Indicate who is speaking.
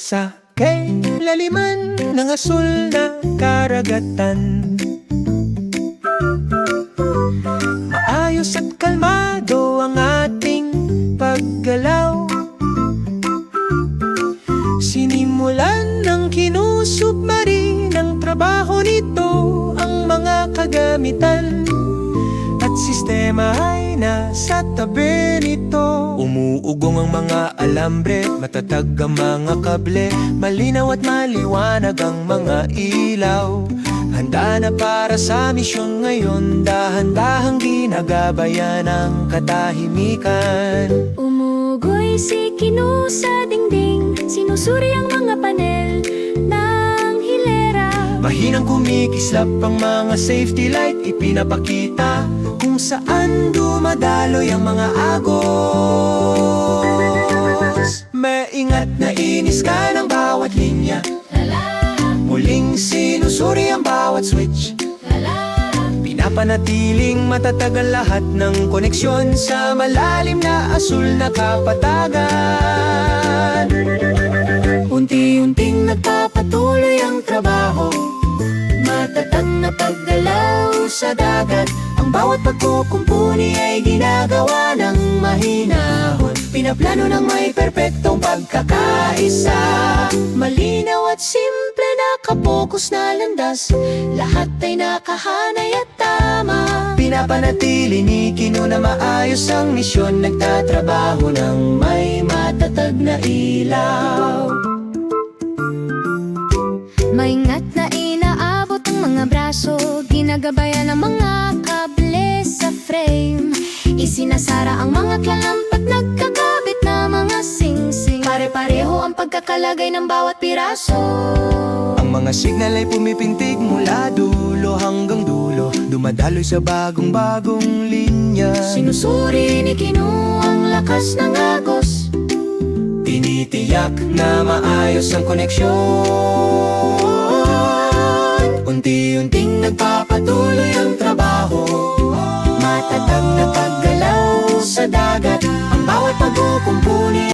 Speaker 1: Sa kailaliman ng asul na karagatan, maayos at kalmado ang ating paggalaw. Sinimulan ng kinusubmari ng trabaho nito ang mga kagamitan, at sistema ay nasa tabi nito. Umuugong ang mga alambre, matatag ang mga kable, malinaw at maliwanag ang mga ilaw. Handa na para sa misyon ngayon, dahan-dahang ginagabayan ang katahimikan.
Speaker 2: Umugoy si Kinu sa dingding, sinusuri ang mga panel ng hilera.
Speaker 1: Mahinang kumikislap ang mga safety light, ipinapakita kung saan dumadaloy ang mga agos. Maingat na inis ka ng bawat linya, muling sinusuri ang bawat switch. Pinapanatiling matatag ang lahat ng koneksyon sa malalim na asul na kapatagan. Unti-unting nagpapatuloy ang trabaho, matatag na paggalaw sa dagat. Ang bawat pagkukumpuni ay ginagawa ng mahinahon, pinaplano ng may perpektong pagkakaisa. Malinaw at simple, nakapokus na landas, lahat ay nakahanay at tama. Pinapanatili ni Kinu na maayos ang misyon, nagtatrabaho ng may matatag na ilaw.
Speaker 2: Maingat na inaabot ang mga braso, ginagabayan ang mga kable sa frame. Isinasara ang mga klalamp at nagkakabit na mga singsing. Pare-pareho ang pagkakalagay ng bawat piraso.
Speaker 1: Ang mga signal ay pumipintig mula dulo hanggang dulo, dumadaloy sa bagong-bagong linya.
Speaker 2: Sinusuri ni Kinu ang lakas ng agos,
Speaker 1: tinitiyak na maayos ang koneksyon. Unti